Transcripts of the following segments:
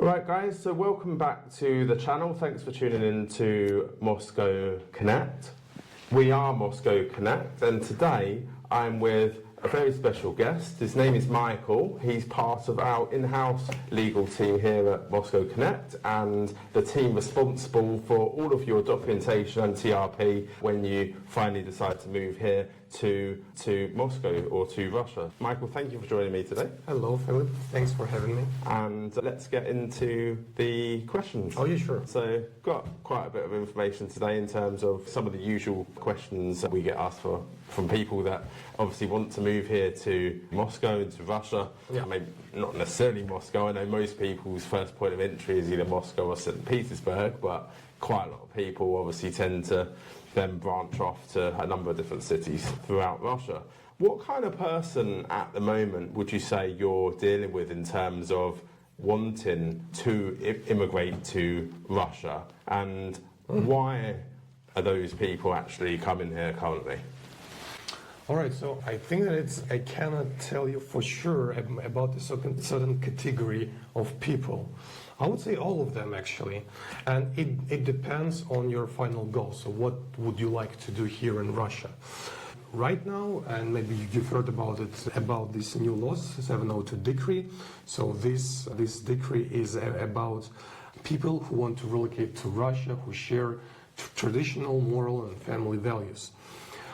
Alright guys, so welcome back to the channel. Thanks for tuning in to Moscow Connect. We are Moscow Connect, and today I'm with a very special guest. His name is Michael. He's part of our in-house legal team here at Moscow Connect and the team responsible for all of your documentation and TRP when you finally decide to move here to Moscow or to Russia. Michael, thank you for joining me today. Hello, Philip. Thanks for having me. And let's get into the questions. Oh, yeah, sure. So, got quite a bit of information today in terms of some of the usual questions that we get asked for from people that obviously want to move here to Moscow and to Russia. Yeah. Maybe not necessarily Moscow. I know most people's first point of entry is either Moscow or St. Petersburg, but quite a lot of people obviously tend to then branch off to a number of different cities throughout Russia. What kind of person at the moment would you say you're dealing with in terms of wanting to immigrate to Russia, and why are those people actually coming here currently? All right, so I think that I cannot tell you for sure about a certain category of people. I would say all of them actually, and it depends on your final goal. So what would you like to do here in Russia? Right now, and maybe you've heard about it, about this new law, 702 decree. So this decree is about people who want to relocate to Russia, who share traditional, moral, and family values.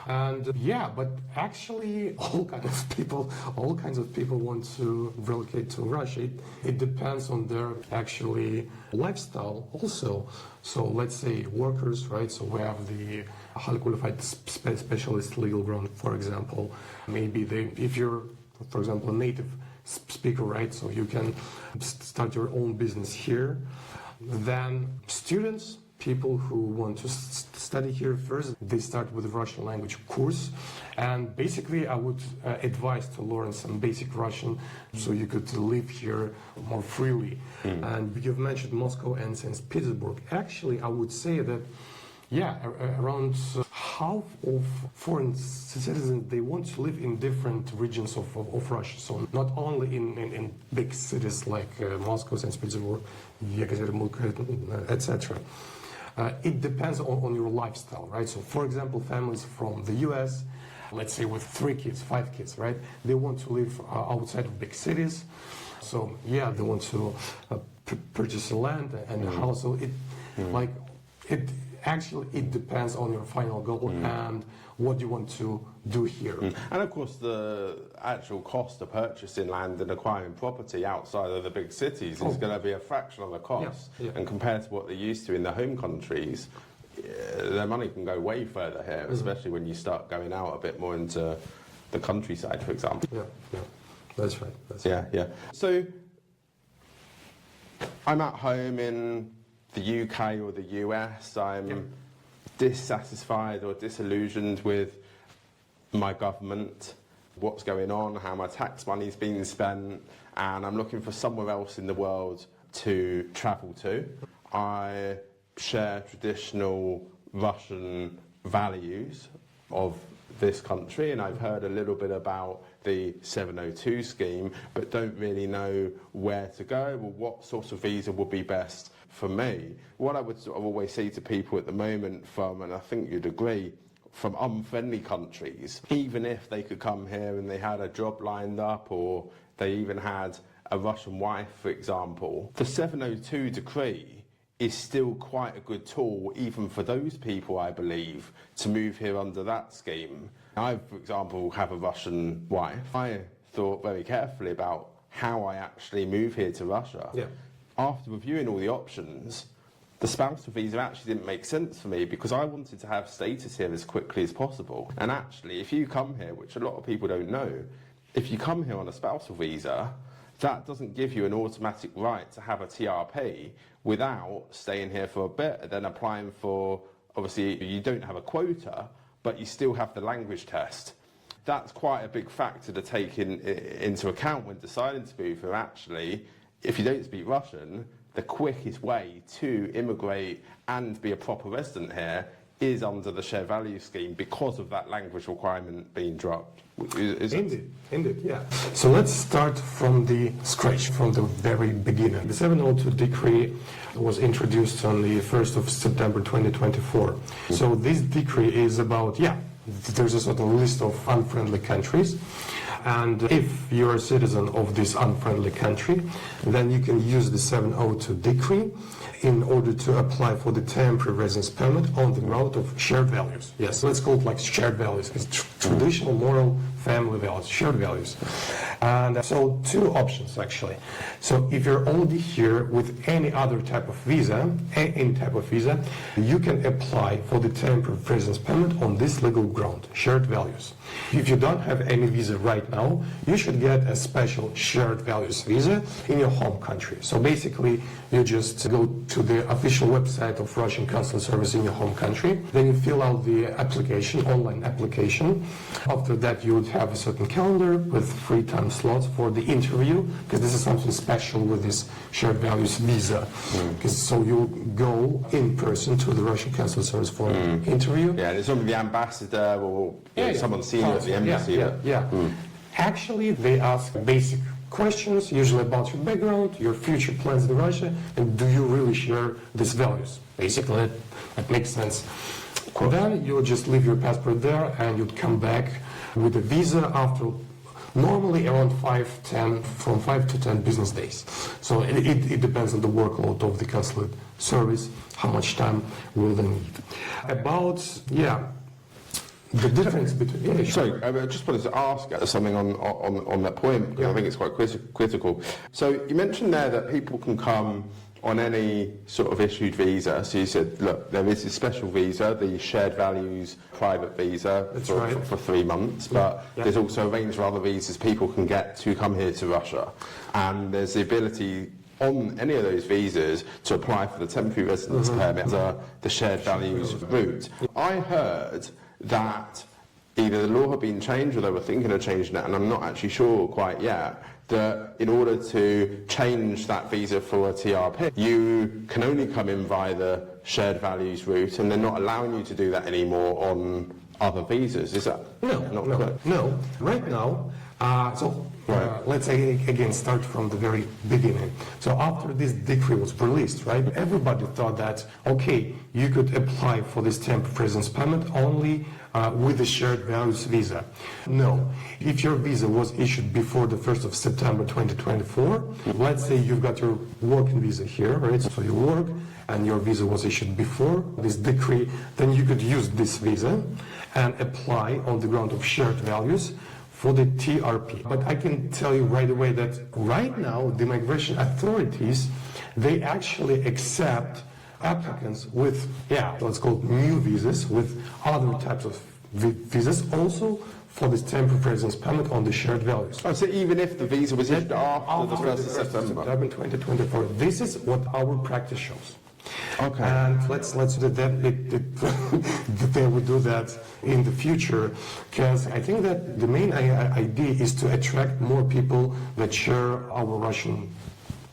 And yeah, but actually all kinds of people want to relocate to Russia. It depends on their actually lifestyle also. So let's say workers, right? So we have the highly qualified specialist legal ground, for example. Maybe if you're, for example, a native speaker, right? So you can start your own business here. Then students, people who want to study here first, they start with a Russian language course, and basically I would advise to learn some basic Russian so you could live here more freely. And you've mentioned Moscow and St. Petersburg. Actually, I would say that around half of foreign citizens, they want to live in different regions of Russia. So not only in big cities like Moscow, St. Petersburg, Yekaterinburg, etc. It depends on your lifestyle, right? So, for example, families from the US, let's say with 3 kids, 5 kids, right? They want to live outside of big cities. So, yeah, they want to purchase a land and a house. So, it depends on your final goal and what you want to do here. And of course, the actual cost of purchasing land and acquiring property outside of the big cities is going to be a fraction of the cost. Yeah. And compared to what they're used to in their home countries, their money can go way further here, especially when you start going out a bit more into the countryside, for example. Yeah, that's right. Yeah. So I'm at home in the UK or the US, I'm dissatisfied or disillusioned with my government, what's going on, how my tax money's being spent, and I'm looking for somewhere else in the world to travel to. I share traditional Russian values of this country, and I've heard a little bit about the 702 scheme, but don't really know where to go or what sort of visa would be best for me. What I would sort of always say to people at the moment from, and I think you'd agree, from unfriendly countries, even if they could come here and they had a job lined up or they even had a Russian wife, for example, the 702 decree is still quite a good tool, even for those people, I believe, to move here under that scheme. I, for example, have a Russian wife. I thought very carefully about how I actually move here to Russia. Yeah. After reviewing all the options, the spousal visa actually didn't make sense for me because I wanted to have status here as quickly as possible. And actually, if you come here, which a lot of people don't know, if you come here on a spousal visa, that doesn't give you an automatic right to have a TRP without staying here for a bit and then applying for, obviously you don't have a quota, but you still have the language test. That's quite a big factor to take into account when deciding to move here. Actually, if you don't speak Russian, the quickest way to immigrate and be a proper resident here is under the shared value scheme because of that language requirement being dropped. Indeed, yeah. So let's start from the scratch, from the very beginning. The 702 decree was introduced on the 1st of September 2024. So this decree is about, there's a certain list of unfriendly countries. And if you're a citizen of this unfriendly country, then you can use the 702 decree in order to apply for the temporary residence permit on the ground of shared values. Yes, let's call it like shared values. It's traditional, moral, family values, shared values. And so two options actually. So if you're already here with any other type of visa, you can apply for the temporary residence permit on this legal ground, shared values. If you don't have any visa right now, you should get a special shared values visa in your home country. So basically, you just go to the official website of Russian Consular Service in your home country. Then you fill out the application, online application. After that, you would have a certain calendar with free time slots for the interview, because this is something special with this shared values visa. So you go in person to the Russian Consular Service for an interview. Yeah, and it's only the ambassador or someone senior at the embassy. Actually, they ask basic questions, usually about your background, your future plans in Russia, and do you really share these values? Basically, that makes sense. Then you'll just leave your passport there and you'd come back with a visa after normally around 5 to 10 business days. So it depends on the workload of the consulate service, how much time will they need. The difference between... Sorry, I just wanted to ask something on that point, because I think it's quite critical. So you mentioned there that people can come on any sort of issued visa. So you said, look, there is a special visa, the shared values private visa for 3 months, but there's also a range of other visas people can get to come here to Russia. And there's the ability on any of those visas to apply for the temporary residence permit under the shared values route. I heard that either the law had been changed or they were thinking of changing it, and I'm not actually sure quite yet, that in order to change that visa for a TRP, you can only come in via the shared values route, and they're not allowing you to do that anymore on other visas. Is that not correct? No. Right now, let's say again start from the very beginning. So after this decree was released, right, everybody thought that, okay, you could apply for this temporary residence permit only with the shared values visa. No. If your visa was issued before the 1st of September 2024, let's say you've got your working visa here, right, so you work, and your visa was issued before this decree, then you could use this visa and apply on the ground of shared values for the TRP. But I can tell you right away that right now the migration authorities, they actually accept applicants with, let's call it new visas, with other types of visas also for this temporary residence permit on the shared values. Oh, so even if the visa was issued after the 1st of September 2024, this is what our practice shows. Okay. And let's do that. They will do that in the future, because I think that the main idea is to attract more people that share our Russian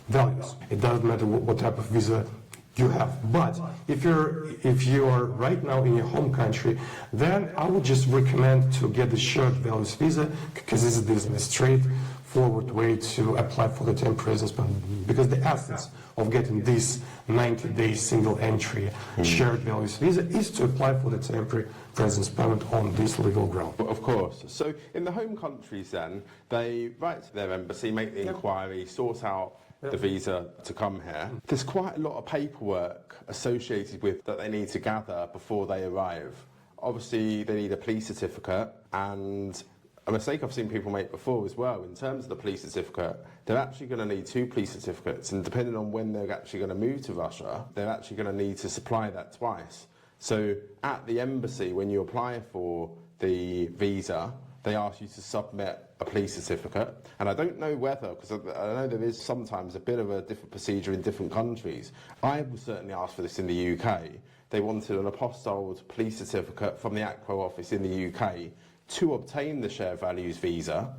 values. It doesn't matter what type of visa you have. But if you are right now in your home country, then I would just recommend to get the shared values visa, because this is the straightforward way to apply for the temporary residence permit. Because the essence of getting this 90-day single entry shared values visa is to apply for the temporary residence permit on this legal ground. Of course. So in the home countries then, they write to their embassy, make the inquiry, sort out the visa to come here. There's quite a lot of paperwork associated with that they need to gather before they arrive. Obviously, they need a police certificate, and a mistake I've seen people make before as well, in terms of the police certificate, they're actually going to need 2 police certificates, and depending on when they're actually going to move to Russia, they're actually going to need to supply that twice. So at the embassy, when you apply for the visa, they ask you to submit a police certificate. And I don't know whether, because I know there is sometimes a bit of a different procedure in different countries. I will certainly ask for this in the UK. They wanted an apostilled police certificate from the ACRO office in the UK to obtain the shared values visa.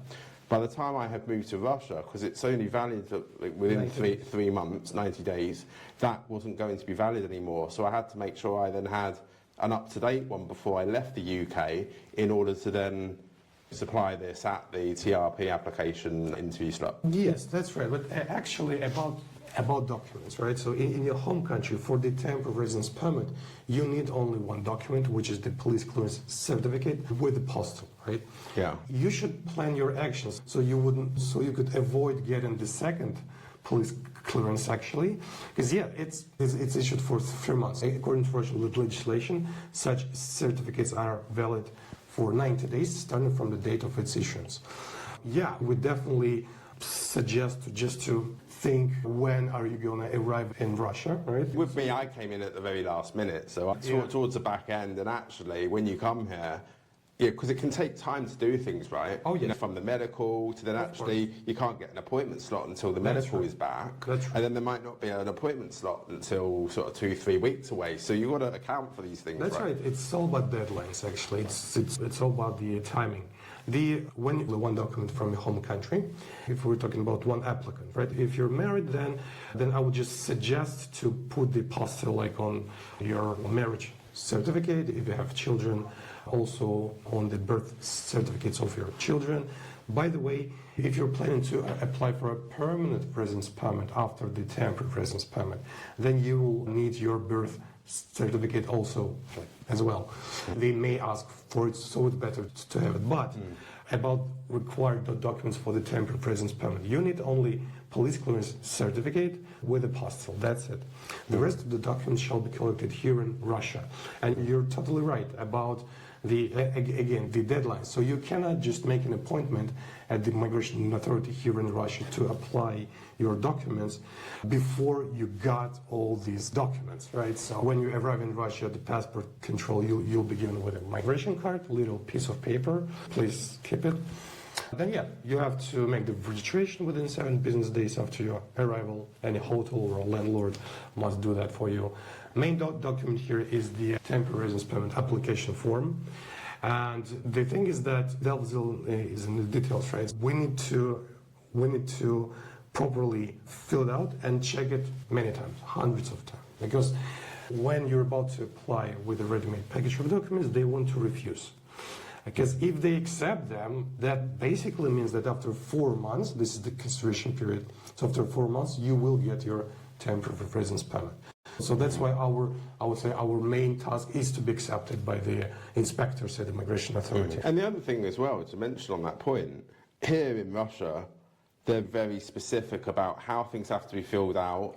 By the time I have moved to Russia, because it's only valid within 3 months, 90 days, that wasn't going to be valid anymore. So I had to make sure I then had an up-to-date one before I left the UK in order to then supply this at the TRP application interview slot. Yes, that's right. But actually about documents, right? So in your home country, for the temporary residence permit, you need only one document, which is the police clearance certificate with the postal, right? Yeah. You should plan your actions so you could avoid getting the second police clearance actually, because it's issued for 3 months. According to Russian legislation, such certificates are valid for 90 days starting from the date of its issuance. Yeah, we definitely suggest just to think, when are you going to arrive in Russia, right? With me, I came in at the very last minute, so towards the back end, and actually, when you come here, yeah, because it can take time to do things, right? Oh, yes. You know, from the medical to then actually you can't get an appointment slot until the medical is back. That's right. And then there might not be an appointment slot until sort of 2-3 weeks away. So you've got to account for these things, That's right. It's all about deadlines, actually. It's all about the timing. When the one document from your home country, if we're talking about one applicant, right? If you're married, then I would just suggest to put the postal like on your marriage certificate. If you have children, also on the birth certificates of your children. By the way, if you're planning to apply for a permanent residence permit after the temporary residence permit, then you will need your birth certificate also as well. They may ask for it, so it's better to have it. But about required documents for the temporary residence permit, you need only police clearance certificate with a postal. That's it. The rest of the documents shall be collected here in Russia. And you're totally right about the deadline. So you cannot just make an appointment at the migration authority here in Russia to apply your documents before you got all these documents, right? So when you arrive in Russia at the passport control, you'll be given with a migration card, little piece of paper. Please keep it. Then you have to make the registration within 7 business days after your arrival. Any hotel or landlord must do that for you. Main document here is the temporary residence permit application form. And the thing is that devil is in the details, right? We need to properly fill it out and check it many times, hundreds of times. Because when you're about to apply with a ready-made package of documents, they want to refuse. Because if they accept them, that basically means that after 4 months, this is the consideration period, so after 4 months, you will get your temporary residence permit. So that's why I would say our main task is to be accepted by the inspectors at the Migration Authority. And the other thing as well to mention on that point, here in Russia, they're very specific about how things have to be filled out,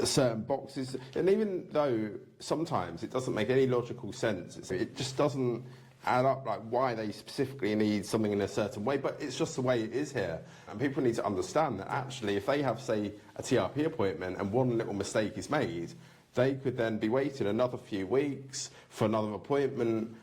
certain boxes, and even though sometimes it doesn't make any logical sense, it just doesn't add up, like why they specifically need something in a certain way, but it's just the way it is here. And people need to understand that actually if they have, say, a TRP appointment and one little mistake is made, they could then be waiting another few weeks for another appointment.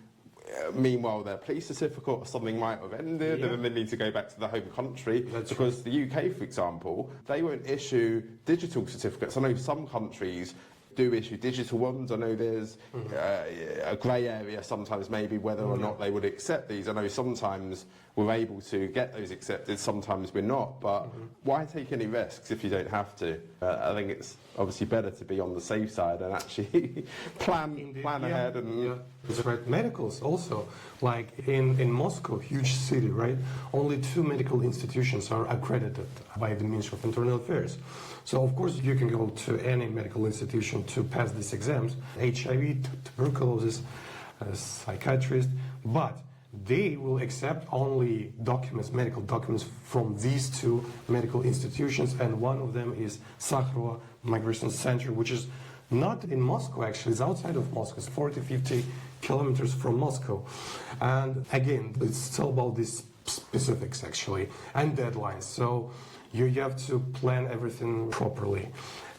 Meanwhile, their police certificate or something might have ended, and then they need to go back to the home country. Because the UK, for example, they won't issue digital certificates. I know some countries do issue digital ones. I know there's a grey area sometimes maybe whether or not they would accept these. I know sometimes we're able to get those accepted, sometimes we're not, but why take any risks if you don't have to? I think it's obviously better to be on the safe side and actually plan ahead. And That's right. Medicals also, like in Moscow, huge city, right? Only 2 medical institutions are accredited by the Ministry of Internal Affairs. So of course you can go to any medical institution to pass these exams, HIV, tuberculosis, psychiatrist, but they will accept only documents, medical documents from these 2 medical institutions, and one of them is Sakharova Migration Center, which is not in Moscow actually, it's outside of Moscow, it's 40-50 kilometers from Moscow. And again, it's all about these specifics actually, and deadlines. So you have to plan everything properly.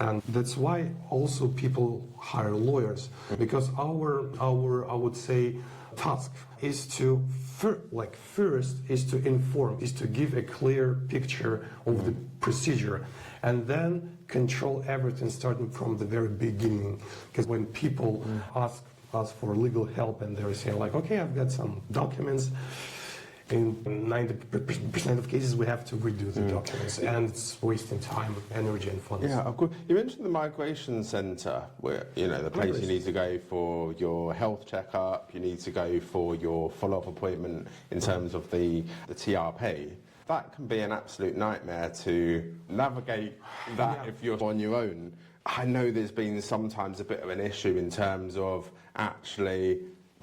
And that's why also people hire lawyers, because our I would say, task is to first is to inform, is to give a clear picture of the procedure, and then control everything starting from the very beginning. Because when people ask us for legal help and they're saying like, okay, I've got some documents, in 90% of cases we have to redo the documents, and it's wasting time, energy, and funds. Yeah, of course. You mentioned the migration centre, where the place you need to go for your health checkup, you need to go for your follow-up appointment in terms of the TRP. That can be an absolute nightmare to navigate that if you're on your own. I know there's been sometimes a bit of an issue in terms of actually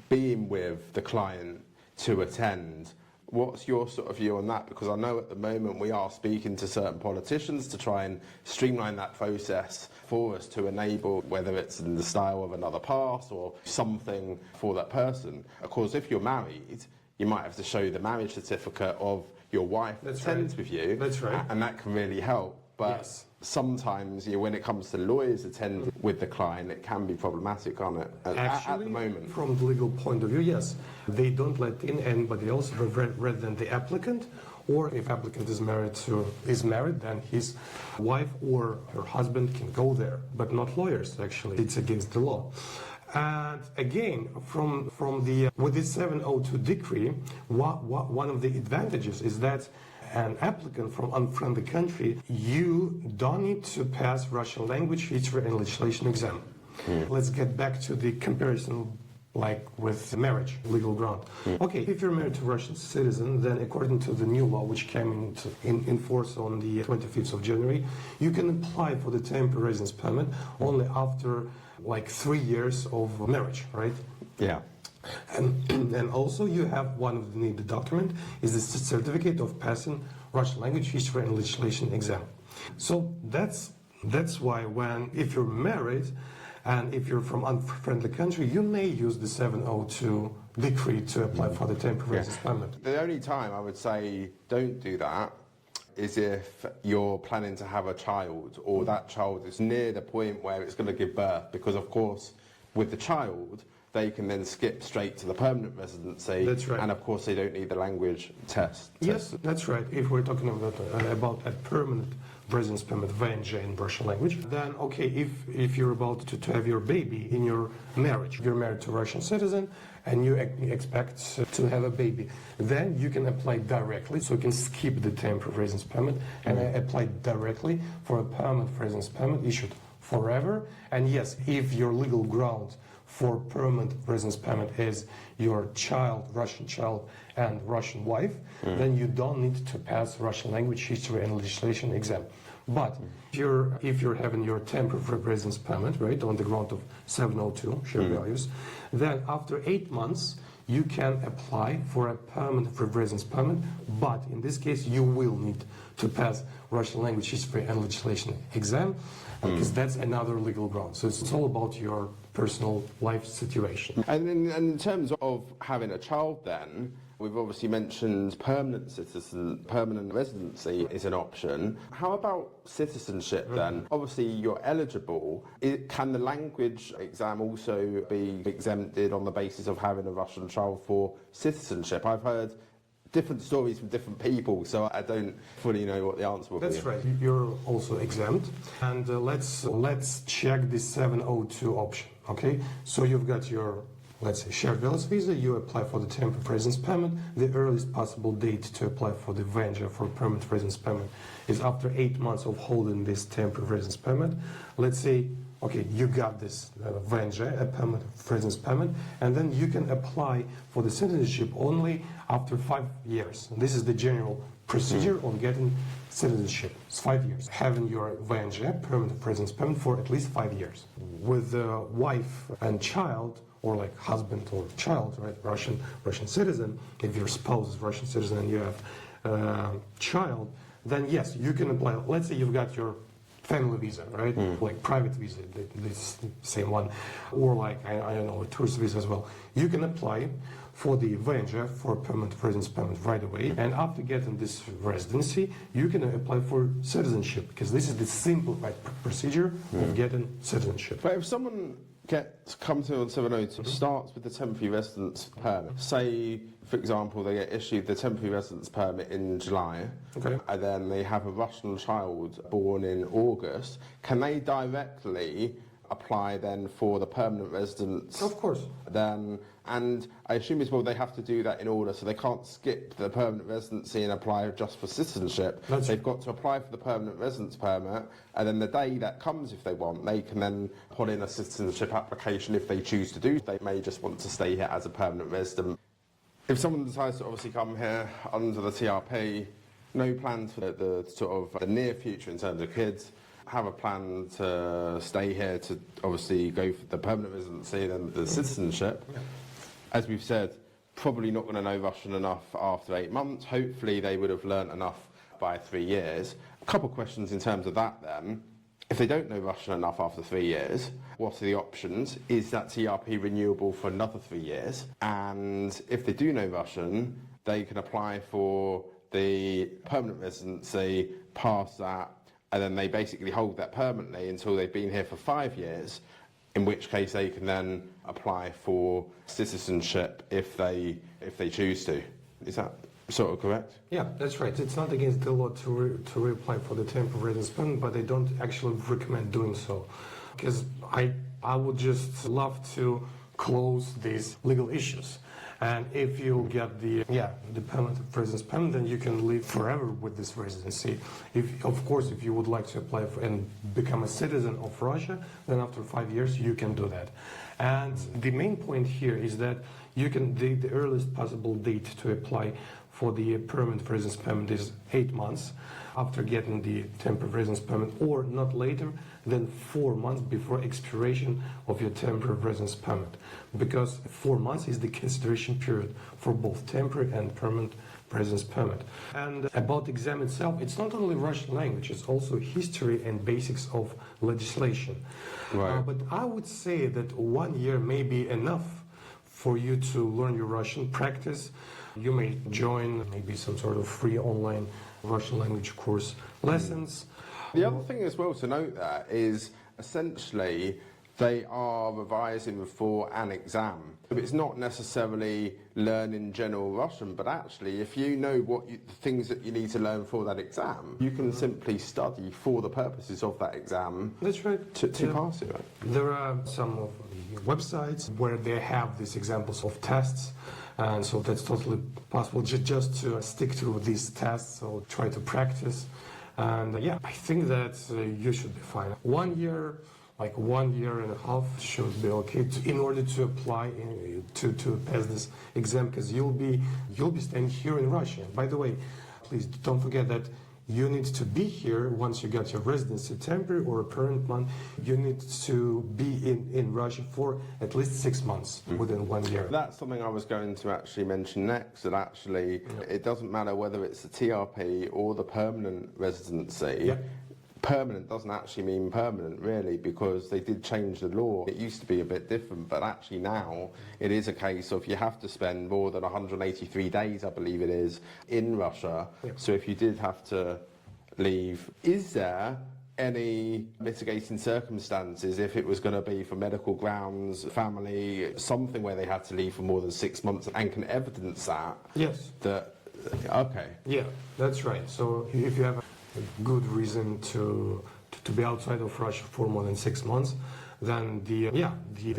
being with the client to attend. What's your sort of view on that? Because I know at the moment we are speaking to certain politicians to try and streamline that process for us to enable, whether it's in the style of another pass or something for that person. Of course, if you're married, you might have to show the marriage certificate of your wife that attends with you. That's right. And that can really help. But sometimes, when it comes to lawyers attending with the client, it can be problematic, can't it? Actually, at the moment. From the legal point of view, yes. They don't let in anybody else rather than the applicant, or if applicant is married, then his wife or her husband can go there, but not lawyers, actually. It's against the law. And again, with this 702 decree, one of the advantages is that an applicant from unfriendly country, you don't need to pass Russian language, history, and legislation exam. Let's get back to the comparison like with marriage, legal ground. Okay, if you're married to a Russian citizen, then according to the new law, which came in force on the 25th of January, you can apply for the temporary residence permit only after like 3 years of marriage, right? Yeah. And also you have one of the needed document is the certificate of passing Russian language, history, and legislation exam. So that's why if you're married and if you're from unfriendly country, you may use the 702 decree to apply for the temporary residence permit. The only time I would say don't do that is if you're planning to have a child or that child is near the point where it's going to give birth, because of course with the child they can then skip straight to the permanent residency. That's right. And of course they don't need the language test. Yes, that's right. If we're talking about a permanent residence permit, VNJ in Russian language, then okay, if you're about to have your baby in your marriage, you're married to a Russian citizen and you expect to have a baby, then you can apply directly, so you can skip the temporary residence permit and apply directly for a permanent residence permit issued forever. And yes, if your legal ground for permanent residence permit is your child, Russian child, and Russian wife, then you don't need to pass Russian language, history, and legislation exam. But if you're having your temporary residence permit, right, on the ground of 702 share values, then after 8 months you can apply for a permanent residence permit. But in this case, you will need to pass Russian language, history, and legislation exam, because that's another legal ground. So it's all about your personal life situation. And in terms of having a child then, we've obviously mentioned permanent residency is an option. How about citizenship then? Obviously you're eligible. Can the language exam also be exempted on the basis of having a Russian child for citizenship? I've heard different stories from different people, so I don't fully know what the answer will be. That's right. You're also exempt. And let's check the 702 option. Okay, so you've got your, let's say, shared villas visa. You apply for the temporary residence permit. The earliest possible date to apply for the VNJ for permanent residence permit is after 8 months of holding this temporary residence permit. Let's say, okay, you got this VNJ, a permanent residence permit, and then you can apply for the citizenship only after 5 years. And this is the general procedure on getting citizenship. It's 5 years. Having your VNJ, permanent residence permit, for at least 5 years. With the wife and child, or like husband or child, right, Russian citizen, if your spouse is Russian citizen and you have child, then yes, you can apply. Let's say you've got your family visa, right? Like private visa, this same one, or like I don't know, a tourist visa as well. You can apply for the VNJ for permanent residence permit right away, and after getting this residency, you can apply for citizenship, because this is the simplified procedure of getting citizenship. But if someone comes to on 702, starts with the temporary residence permit, say, for example, they get issued the temporary residence permit in July, and then they have a Russian child born in August, can they directly apply then for the permanent residence. Of course. Then, and I assume as well they have to do that in order, so they can't skip the permanent residency and apply just for citizenship. They've got to apply for the permanent residence permit, and then the day that comes, if they want, they can then put in a citizenship application if they choose to do. They may just want to stay here as a permanent resident. If someone decides to obviously come here under the TRP, no plans for the sort of the near future in terms of kids, have a plan to stay here to obviously go for the permanent residency and then the citizenship. Yeah. As we've said, probably not going to know Russian enough after 8 months. Hopefully they would have learnt enough by 3 years. A couple of questions in terms of that then. If they don't know Russian enough after 3 years, what are the options? Is that TRP renewable for another 3 years? And if they do know Russian, they can apply for the permanent residency, pass that, and then they basically hold that permanently until they've been here for 5 years, in which case they can then apply for citizenship if they choose to. Is that sort of correct? Yeah, that's right. It's not against the law to reapply for the temporary residence permit, but they don't actually recommend doing so. Because I would just love to close these legal issues. And if you get the permanent residence permit, then you can live forever with this residency. Of course, if you would like to apply for and become a citizen of Russia, then after 5 years you can do that. And the main point here is that you can the earliest possible date to apply for the permanent residence permit is 8 months after getting the temporary residence permit, or not later than 4 months before expiration of your temporary residence permit, because 4 months is the consideration period for both temporary and permanent residence permit. And about the exam itself, it's not only Russian language, it's also history and basics of legislation. Right. But I would say that 1 year may be enough for you to learn your Russian, practice. You may join maybe some sort of free online Russian language course lessons. The other thing as well to note there is essentially they are revising for an exam. It's not necessarily learning general Russian, but actually if you know the things that you need to learn for that exam, you can simply study for the purposes of that exam. That's right. To pass it, right? There are some of the websites where they have these examples of tests, and so that's totally possible just to stick to these tests or try to practice. And I think that you should be fine. 1 year, like 1 year and a half should be okay in order to apply to pass this exam, because you'll be staying here in Russia. By the way, please don't forget that you need to be here once you get your residency, temporary or a permanent one. You need to be in Russia for at least 6 months within 1 year. That's something I was going to actually mention next, that actually it doesn't matter whether it's the TRP or the permanent residency. Yeah. Permanent doesn't actually mean permanent, really, because they did change the law. It used to be a bit different, but actually now it is a case of you have to spend more than 183 days, I believe it is, in Russia. Yeah. So if you did have to leave, is there any mitigating circumstances if it was going to be for medical grounds, family, something where they had to leave for more than 6 months and can evidence that? Yes. Okay. Yeah, that's right. So if you have a good reason to be outside of Russia for more than 6 months, then the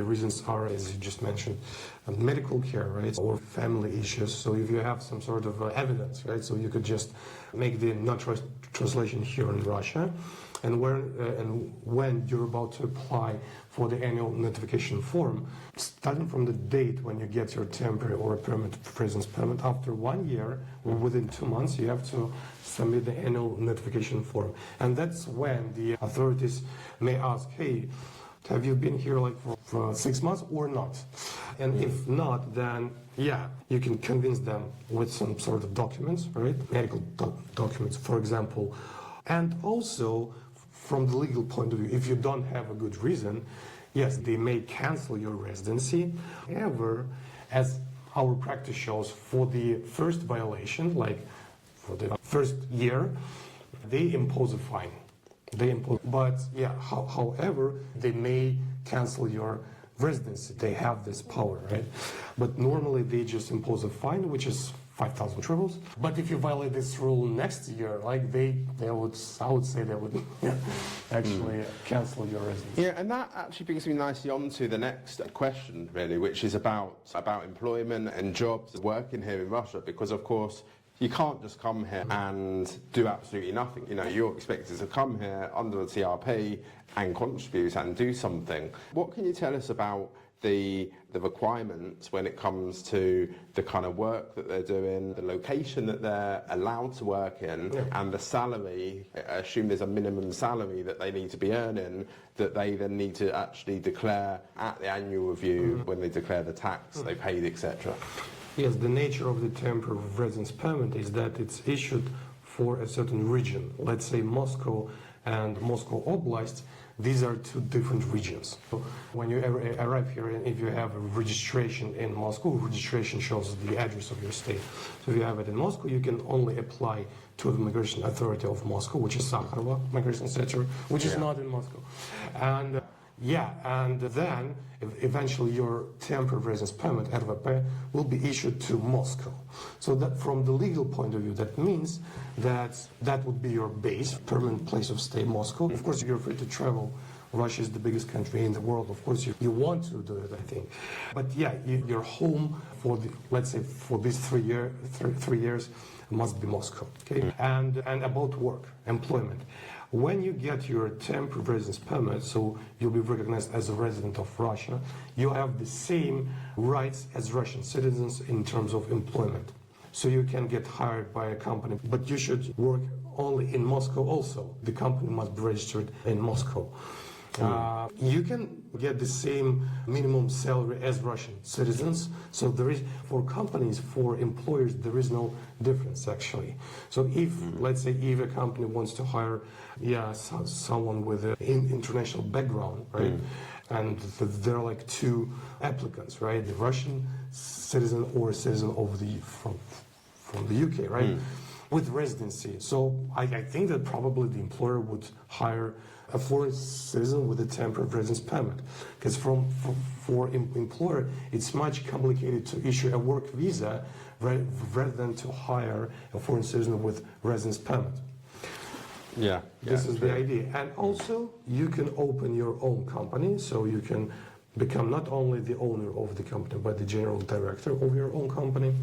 reasons are, as you just mentioned, medical care, right, or family issues. So if you have some sort of evidence, right, so you could just make the translation here in Russia, and when you're about to apply for the annual notification form, starting from the date when you get your temporary or permanent residence permit, after 1 year or within 2 months, you have to submit the annual notification form. And that's when the authorities may ask, hey, have you been here like for 6 months or not? And if not, then you can convince them with some sort of documents, right? Medical documents, for example. And also, from the legal point of view, if you don't have a good reason, yes, they may cancel your residency. However, as our practice shows, for the first violation, like for the first year, they impose a fine. However, they may cancel your residency. They have this power, right? But normally they just impose a fine, which is 5,000 rubles. But if you violate this rule next year, like they would, I would say they would actually cancel your residency. Yeah, and that actually brings me nicely on to the next question, really, which is about employment and jobs, working here in Russia, because of course you can't just come here and do absolutely nothing. You know, you're expected to come here under the TRP and contribute and do something. What can you tell us about the requirements when it comes to the kind of work that they're doing, the location that they're allowed to work in, and the salary? I assume there's a minimum salary that they need to be earning that they then need to actually declare at the annual review when they declare the tax they paid, etc. Yes, the nature of the temporary residence permit is that it's issued for a certain region. Let's say Moscow and Moscow Oblast. These are two different regions. So when you arrive here, and if you have a registration in Moscow, registration shows the address of your state. So if you have it in Moscow, you can only apply to the Migration Authority of Moscow, which is Sakharova Migration Center, which is not in Moscow. And and then eventually your temporary residence permit, RVP, will be issued to Moscow. So that from the legal point of view, that means that that would be your base, permanent place of stay, Moscow. Of course, you're free to travel. Russia is the biggest country in the world. Of course, you want to do it, I think. But yeah, your home for let's say for these 3 years must be Moscow. Okay, and about work, employment. When you get your temporary residence permit, so you'll be recognized as a resident of Russia, you have the same rights as Russian citizens in terms of employment. So you can get hired by a company, but you should work only in Moscow also. The company must be registered in Moscow. You can get the same minimum salary as Russian citizens. So there is, for companies, for employers, there is no difference actually. So if, let's say, if a company wants to hire, someone with an international background, right? And there are like two applicants, right? The Russian citizen or a citizen of from the UK, right? With residency. So I think that probably the employer would hire a foreign citizen with a temporary residence permit, because for employer it's much complicated to issue a work visa rather than to hire a foreign citizen with residence permit. This is the idea. And also you can open your own company, so you can become not only the owner of the company but the general director of your own company.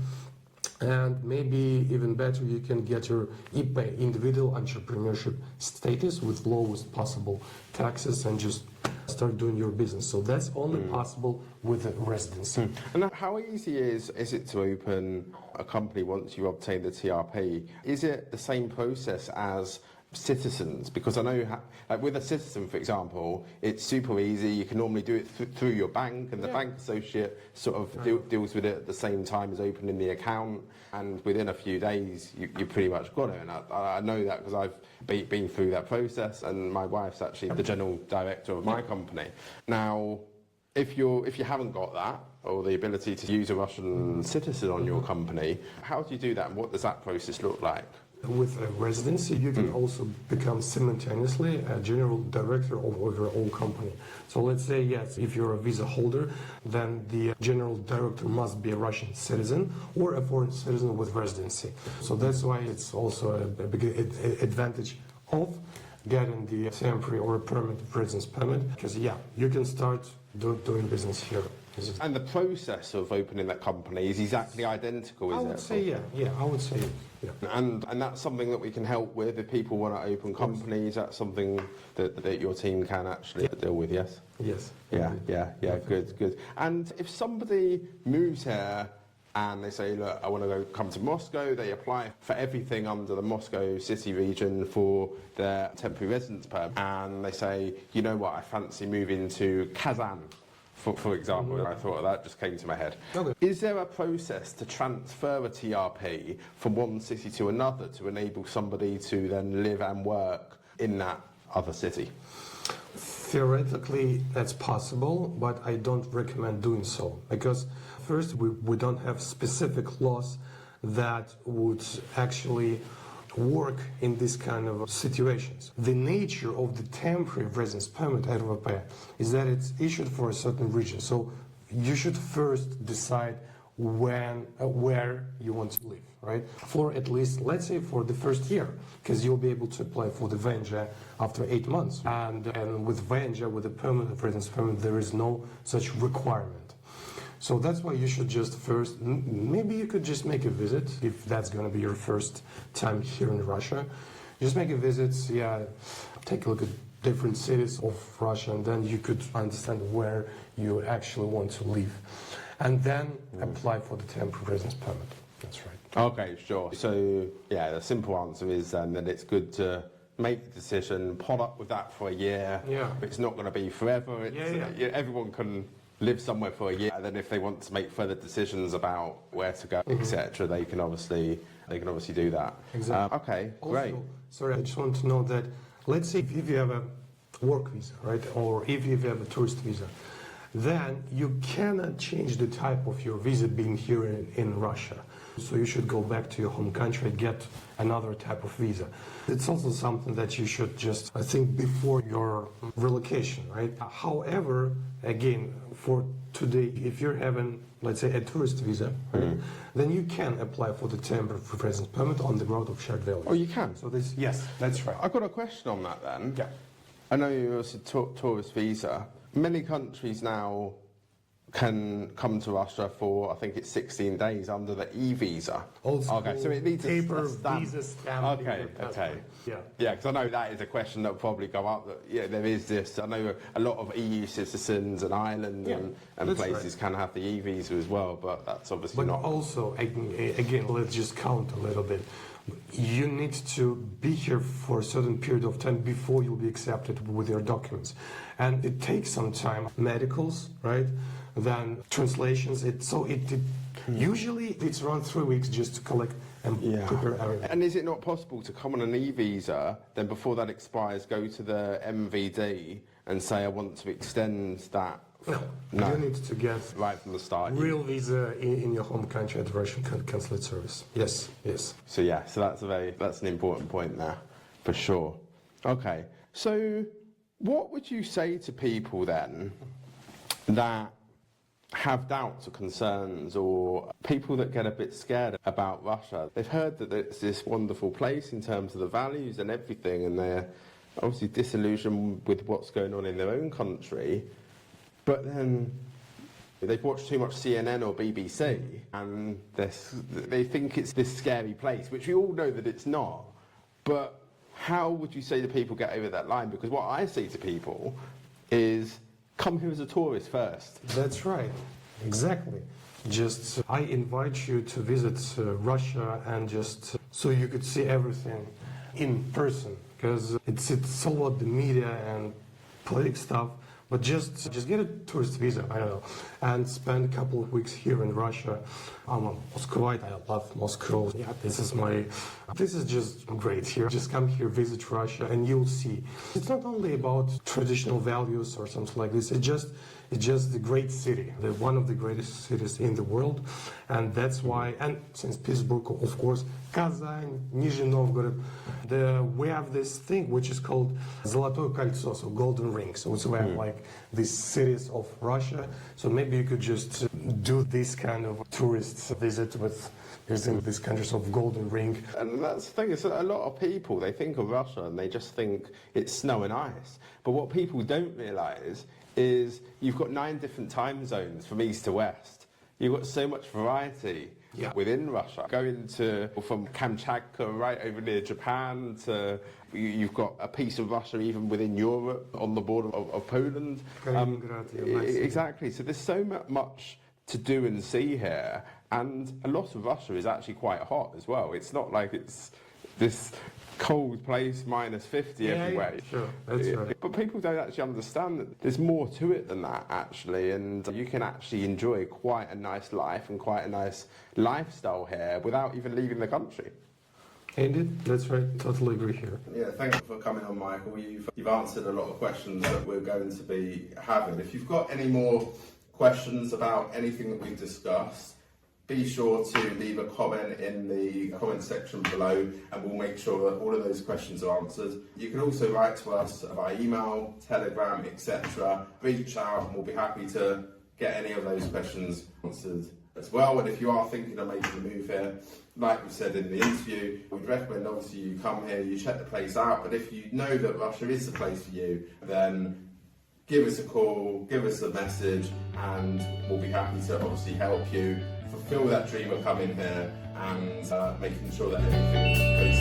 And maybe even better, you can get your IP, individual entrepreneurship status, with lowest possible taxes and just start doing your business. So that's only possible with a residency. And how easy is it to open a company once you obtain the TRP? Is it the same process as citizens? Because I know, like with a citizen, for example, it's super easy. You can normally do it through your bank, and the bank associate sort of deals with it at the same time as opening the account, and within a few days you pretty much got it. And I know that because I've been through that process, and my wife's actually the general director of my company. Now, if you haven't got that, or the ability to use a Russian citizen on your company, how do you do that, and what does that process look like? With a residency, you can also become simultaneously a general director of your own company. So let's say, yes, if you're a visa holder, then the general director must be a Russian citizen or a foreign citizen with residency. So that's why it's also a big advantage of getting the temporary or permanent residence permit, because you can start doing business here. And the process of opening that company is exactly identical, is it? I would say, I would say, yeah. And that's something that we can help with if people want to open companies. That's something that your team can actually deal with, yes? Yes. Yeah, good. And if somebody moves here and they say, look, I want to come to Moscow, they apply for everything under the Moscow city region for their temporary residence permit, and they say, you know what, I fancy moving to Kazan, for example, and I thought that just came to my head. Okay. Is there a process to transfer a TRP from one city to another to enable somebody to then live and work in that other city? Theoretically, that's possible, but I don't recommend doing so, because first, we don't have specific laws that would actually work in this kind of situations. The nature of the temporary residence permit, RVP, is that it's issued for a certain region. So you should first decide where you want to live, right? For at least, let's say, for the first year, because you'll be able to apply for the VNJ after 8 months. And with VNJ, with a permanent residence permit, there is no such requirement. So that's why you should just first, maybe you could just make a visit, if that's going to be your first time here in Russia. Just make a visit, yeah, take a look at different cities of Russia, and then you could understand where you actually want to live. And then apply for the temporary residence permit. That's right. Okay, sure. So, yeah, the simple answer is then that it's good to make the decision, pot up with that for a year. Yeah. It's not going to be forever. Everyone can live somewhere for a year, and then if they want to make further decisions about where to go, etc., they can obviously do that. Exactly. Okay, Also, great. sorry, I just want to know that, let's say if you have a work visa, right, or if you have a tourist visa, then you cannot change the type of your visa being here in Russia. So you should go back to your home country and get another type of visa. It's also something that you should just, I think, before your relocation, right? However, again, for today, if you're having, let's say, a tourist visa, right, then you can apply for the temporary residence permit on the ground of shared values. Oh, you can? So this, yes, that's right. I've got a question on that then. Yeah. I know you also tourist visa. Many countries now can come to Russia for, I think it's 16 days under the e-visa. Okay, so it needs paper a stamp. visa stamp. Okay, okay. Yeah. Yeah, because I know that is a question that will probably come up. That, yeah, there is this. I know a lot of EU citizens and Ireland and places can have the e-visa as well, but that's obviously But not. also, again, let's just count a little bit. You need to be here for a certain period of time before you'll be accepted with your documents. And it takes some time. Medicals, right? Then translations. Usually it's around 3 weeks just to collect and prepare everything. And is it not possible to come on an e-visa, then before that expires, go to the MVD and say, I want to extend that? No. You need to get right from the start. real visa in your home country at the Russian consulate service. Yes, yes. So yeah, so that's an important point there, for sure. Okay, so what would you say to people then that have doubts or concerns, or people that get a bit scared about Russia? They've heard that it's this wonderful place in terms of the values and everything, and they're obviously disillusioned with what's going on in their own country. But then they've watched too much CNN or BBC, and they think it's this scary place, which we all know that it's not. But how would you say to people get over that line? Because what I say to people is, come here as a tourist first. That's right, exactly. Just, I invite you to visit Russia, and just so you could see everything in person, because it's all about the media and political stuff. But just get a tourist visa, I don't know, and spend a couple of weeks here in Russia. I'm a Moscowite, I love Moscow. Yeah, this is just great here. Just come here, visit Russia, and you'll see. It's not only about traditional values or something like this. It's just the great city, one of the greatest cities in the world, and that's why. And since Petersburg, of course, Kazan, Nizhny Novgorod, we have this thing which is called Zolotoy Koltso, so golden ring. So it's where like these cities of Russia. So maybe you could just do this kind of tourist visit with using these countries of golden ring. And that's the thing, is that a lot of people, they think of Russia and they just think it's snow and ice. But what people don't realise is you've got 9 different time zones from east to west. You've got so much variety within Russia. Going from Kamchatka right over near Japan to, you've got a piece of Russia even within Europe on the border of Poland. Exactly, so there's so much to do and see here, and a lot of Russia is actually quite hot as well. It's not like it's this cold place, minus 50 everywhere. Yeah, sure, that's right. But people don't actually understand that there's more to it than that, actually, and you can actually enjoy quite a nice life and quite a nice lifestyle here without even leaving the country. Indeed, that's right. Totally agree here. Yeah, thank you for coming on, Michael. You've answered a lot of questions that we're going to be having. If you've got any more questions about anything that we've discussed, be sure to leave a comment in the comment section below, and we'll make sure that all of those questions are answered. You can also write to us via email, Telegram, etc. Reach out, and we'll be happy to get any of those questions answered as well. And if you are thinking of making a move here, like we said in the interview, we'd recommend obviously you come here, you check the place out, but if you know that Russia is the place for you, then give us a call, give us a message, and we'll be happy to obviously help you fulfill that dream of coming here and making sure that everything goes